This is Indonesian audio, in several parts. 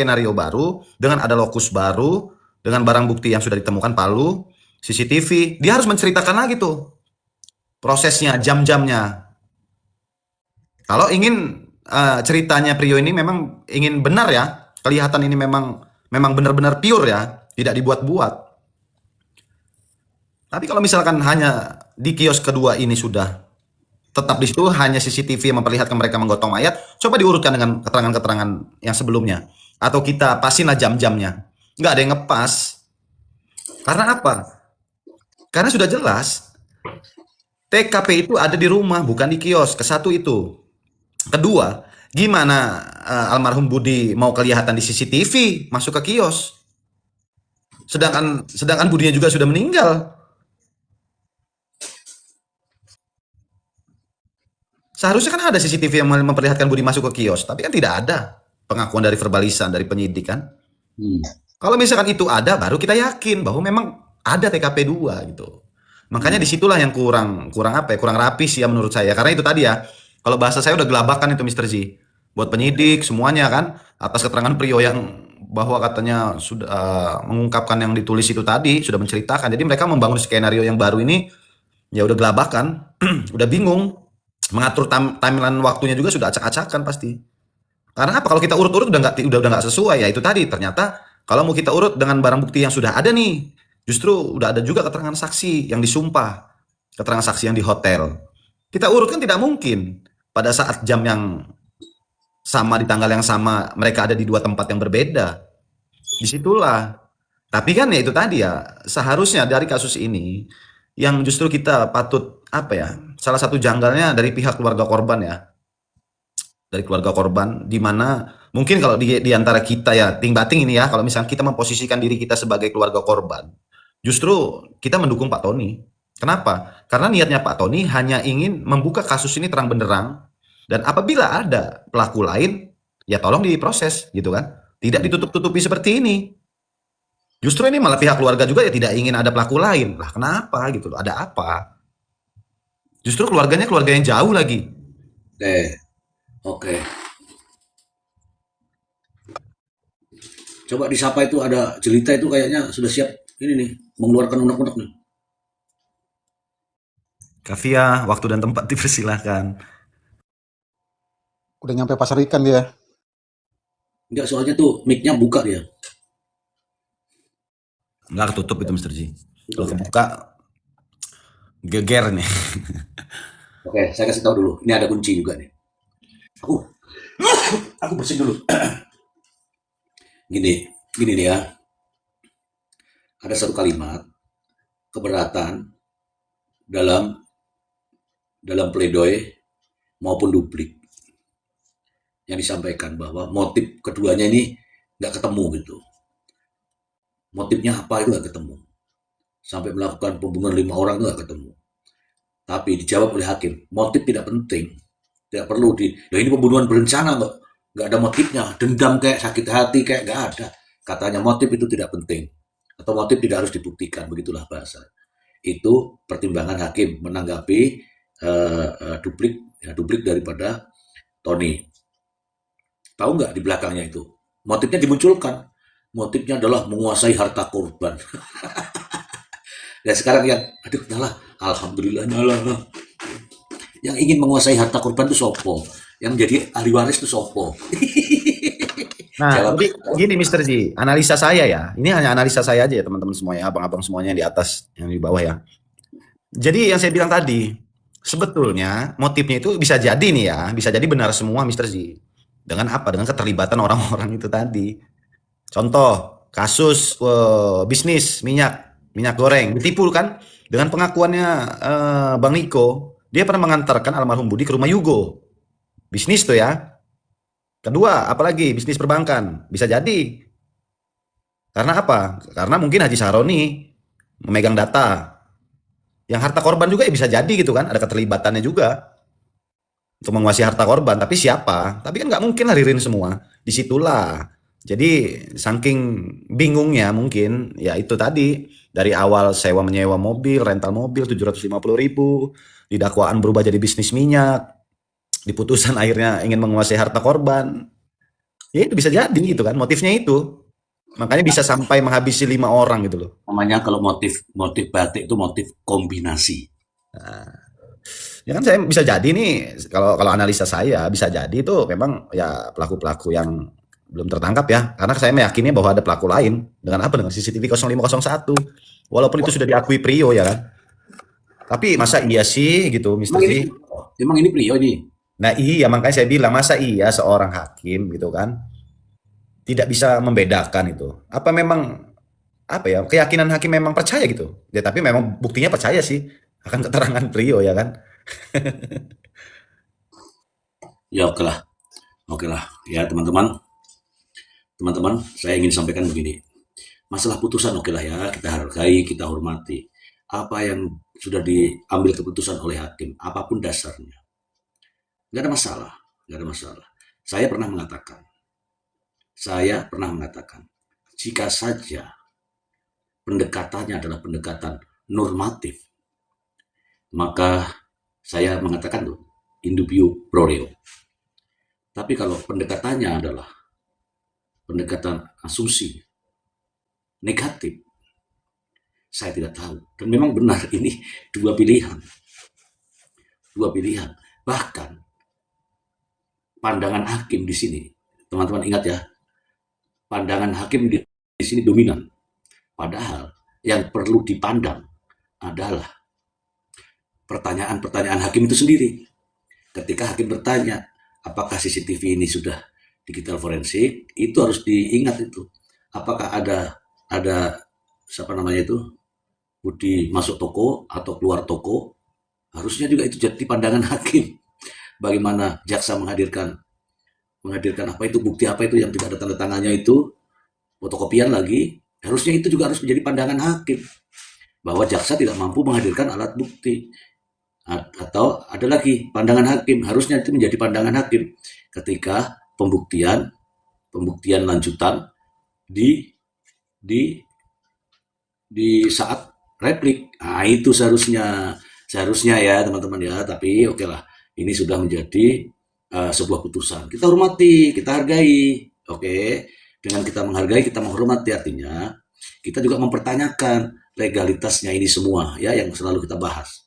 skenario baru, dengan ada lokus baru, dengan barang bukti yang sudah ditemukan palu, CCTV, dia harus menceritakan lagi tuh prosesnya, jam-jamnya. Kalau ingin ceritanya Prio ini memang ingin benar ya, kelihatan ini memang benar-benar pure ya, tidak dibuat-buat. Tapi kalau misalkan hanya di kios kedua ini sudah tetap di situ hanya CCTV yang memperlihatkan mereka menggotong mayat, coba diurutkan dengan keterangan-keterangan yang sebelumnya. Atau kita pasin lah jam-jamnya. Nggak ada yang ngepas. Karena apa? Karena sudah jelas TKP itu ada di rumah, bukan di kios. Kesatu itu. Kedua, gimana almarhum Budi mau kelihatan di CCTV masuk ke kios? Sedangkan Budinya juga sudah meninggal. Seharusnya kan ada CCTV yang memperlihatkan Budi masuk ke kios, tapi kan tidak ada pengakuan dari verbalisan dari penyidik kan. Kalau misalkan itu ada, baru kita yakin bahwa memang ada TKP 2 gitu. Makanya disitulah yang kurang apa ya, kurang rapi sih ya menurut saya. Karena itu tadi ya, kalau bahasa saya udah gelabakan itu Mr. Z. Buat penyidik semuanya kan, atas keterangan Prio yang bahwa katanya sudah mengungkapkan yang ditulis itu tadi, sudah menceritakan. Jadi mereka membangun skenario yang baru ini, ya udah gelabakan, udah bingung. Mengatur timeline waktunya juga sudah acak-acakan pasti. Karena apa? Kalau kita urut-urut udah nggak sesuai ya itu tadi. Ternyata kalau mau kita urut dengan barang bukti yang sudah ada nih, justru udah ada juga keterangan saksi yang disumpah, keterangan saksi yang di hotel. Kita urut kan tidak mungkin pada saat jam yang sama di tanggal yang sama mereka ada di dua tempat yang berbeda. Disitulah. Tapi kan ya itu tadi ya seharusnya dari kasus ini yang justru kita patut apa ya? Salah satu janggalnya dari pihak keluarga korban ya, dari keluarga korban, di mana mungkin kalau di antara kita ya ting bating ini ya, kalau misalnya kita memposisikan diri kita sebagai keluarga korban, justru kita mendukung Pak Tony. Kenapa? Karena niatnya Pak Tony hanya ingin membuka kasus ini terang benderang, dan apabila ada pelaku lain, ya tolong diproses gitu kan, tidak ditutup-tutupi seperti ini. Justru ini malah pihak keluarga juga ya tidak ingin ada pelaku lain. Lah kenapa gitu loh? Ada apa? Justru keluarganya keluarga yang jauh lagi. Oke. Coba disapa itu ada jelita itu kayaknya sudah siap ini nih mengeluarkan unek-unek nih. Kavia, waktu dan tempat dipersilahkan. Udah nyampe pasar ikan dia. Enggak, soalnya tuh mic-nya buka dia. Enggak ketutup itu Mr. G. Kalau kebuka, geger nih. Oke, saya kasih tahu dulu. Ini ada kunci juga nih. Aku bersihin dulu. Gini nih ya. Ada satu kalimat keberatan dalam pledoi maupun duplik yang disampaikan bahwa motif keduanya ini nggak ketemu gitu. Motifnya apa itu nggak ketemu. Sampai melakukan pembunuhan 5 orang itu nggak ketemu. Tapi dijawab oleh hakim, motif tidak penting, tidak perlu ini pembunuhan berencana nggak ada motifnya, dendam kayak sakit hati kayak nggak ada. Katanya motif itu tidak penting atau motif tidak harus dibuktikan, begitulah bahasa. Itu pertimbangan hakim menanggapi duplik daripada Tony. Tahu nggak di belakangnya itu? Motifnya dimunculkan. Motifnya adalah menguasai harta korban. Dan sekarang alhamdulillah nyala. Yang ingin menguasai harta korban itu sopo. Yang jadi ahli waris itu sopo. Nah, jadi gini Mr. G, analisa saya ya. Ini hanya analisa saya aja ya teman-teman semuanya, abang-abang semuanya yang di atas, yang di bawah ya. Jadi yang saya bilang tadi, sebetulnya motifnya itu bisa jadi nih ya, bisa jadi benar semua Mr. Z. Dengan apa? Dengan keterlibatan orang-orang itu tadi. Contoh, kasus bisnis minyak goreng, ditipu kan? Dengan pengakuannya Bang Niko, dia pernah mengantarkan almarhum Budi ke rumah Yugo. Bisnis tuh ya. Kedua, apalagi bisnis perbankan. Bisa jadi. Karena apa? Karena mungkin Haji Saroni memegang data. Yang harta korban juga ya bisa jadi gitu kan, ada keterlibatannya juga untuk menguasai harta korban. Tapi siapa? Tapi kan nggak mungkin lah Ririn semua. Disitulah. Jadi saking bingungnya mungkin ya itu tadi dari awal sewa menyewa mobil, rental mobil 750.000, di dakwaan berubah jadi bisnis minyak, di putusan akhirnya ingin menguasai harta korban. Ya itu bisa jadi gitu kan, motifnya itu. Makanya bisa sampai menghabisi 5 orang gitu loh. Namanya kalau motif motif batik itu motif kombinasi. Nah, ya kan saya bisa jadi nih, kalau kalau analisa saya bisa jadi itu memang ya pelaku-pelaku yang belum tertangkap ya. Karena saya meyakini bahwa ada pelaku lain dengan apa? Dengan CCTV 0501. Walaupun itu sudah diakui Prio ya kan. Tapi masa iya sih gitu, Mister Emang ini Z? emang ini Prio ini. Nah iya makanya saya bilang masa iya seorang hakim gitu kan tidak bisa membedakan itu. Apa memang apa ya keyakinan hakim memang percaya gitu. Ya tapi memang buktinya percaya sih akan keterangan Prio ya kan. Ya oke lah. Ya teman-teman, teman-teman, saya ingin sampaikan begini. Masalah putusan oke lah ya, kita hargai, kita hormati. Apa yang sudah diambil keputusan oleh hakim, apapun dasarnya, nggak ada masalah, nggak ada masalah. Saya pernah mengatakan, jika saja pendekatannya adalah pendekatan normatif, maka saya mengatakan tuh, indubio pro reo. Tapi kalau pendekatannya adalah pendekatan asumsi negatif, saya tidak tahu. Dan memang benar ini dua pilihan. Dua pilihan. Bahkan pandangan hakim di sini, teman-teman ingat ya, pandangan hakim di sini dominan. Padahal yang perlu dipandang adalah pertanyaan-pertanyaan hakim itu sendiri. Ketika hakim bertanya, apakah CCTV ini sudah digital forensik, itu harus diingat itu. Apakah ada siapa namanya itu Budi masuk toko atau keluar toko, harusnya juga itu jadi pandangan hakim. Bagaimana jaksa menghadirkan apa itu bukti apa itu yang tidak ada tanda tangannya itu fotokopian lagi, harusnya itu juga harus menjadi pandangan hakim bahwa jaksa tidak mampu menghadirkan alat bukti. Atau ada lagi pandangan hakim, harusnya itu menjadi pandangan hakim ketika pembuktian lanjutan di di di saat replik. Nah, itu seharusnya ya teman-teman ya. Tapi oke lah, ini sudah menjadi sebuah putusan. Kita hormati, kita hargai. Oke, dengan kita menghargai, kita menghormati artinya kita juga mempertanyakan legalitasnya ini semua ya yang selalu kita bahas.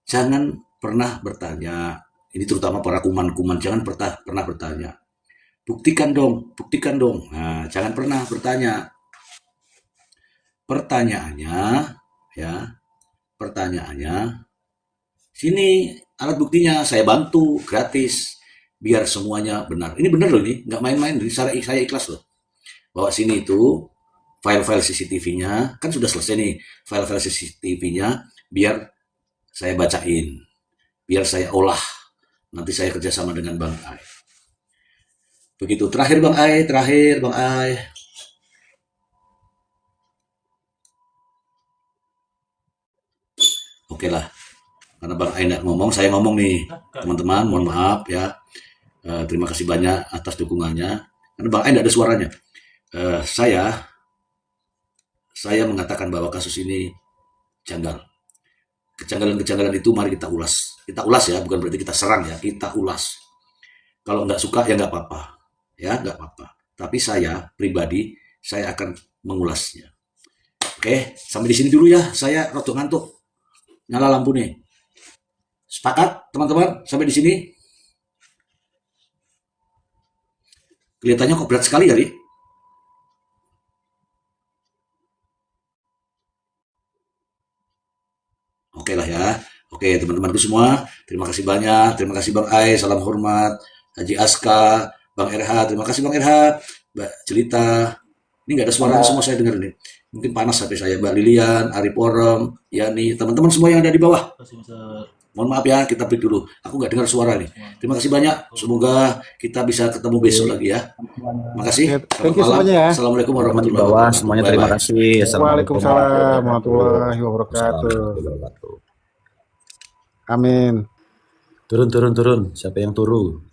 Jangan pernah bertanya, ini terutama para kuman-kuman, jangan pernah bertanya, buktikan dong, buktikan dong. Nah, jangan pernah bertanya. Pertanyaannya, ya, pertanyaannya, sini alat buktinya saya bantu gratis, biar semuanya benar. Ini benar loh ini, nggak main-main. Saya ikhlas loh. Bawa sini itu file-file CCTV-nya, kan sudah selesai nih, file-file CCTV-nya, biar saya bacain, biar saya olah. Nanti saya kerjasama dengan Bang Ai. Begitu. Terakhir Bang Ai. Oke lah. Karena Bang Ai nggak ngomong, saya ngomong nih. Teman-teman, mohon maaf ya. Terima kasih banyak atas dukungannya. Karena Bang Ai nggak ada suaranya. Saya mengatakan bahwa kasus ini janggal. Kejanggalan-kejanggalan itu mari kita ulas. Kita ulas ya, bukan berarti kita serang ya. Kita ulas. Kalau nggak suka ya nggak apa-apa. Ya, nggak apa-apa. Tapi saya pribadi, saya akan mengulasnya. Oke, sampai di sini dulu ya. Saya rada ngantuk. Nyala lampu nih. Sepakat, teman-teman? Sampai di sini? Kelihatannya kok berat sekali kali. Oke lah ya. Oke, teman-temanku semua. Terima kasih banyak. Terima kasih Bang Ai. Salam hormat. Haji Aska. Bang RH. Terima kasih Bang RH. Mbak Jelita. Ini nggak ada suaranya semua saya dengar nih. Mungkin panas HP saya. Mbak Lilian, Ari Porem, Yani, teman-teman semua yang ada di bawah. Mohon maaf ya, kita break dulu. Aku nggak dengar suara nih. Terima kasih banyak. Semoga kita bisa ketemu besok lagi ya. Makasih. Thank you semuanya ya. Assalamualaikum Teman di warahmatullahi bawah wabarakatuh. semuanya Bye-bye. terima kasih. Assalamualaikum Waalaikumsalam warahmatullahi wabarakatuh. warahmatullahi wabarakatuh. Amin. Turun. Siapa yang turun?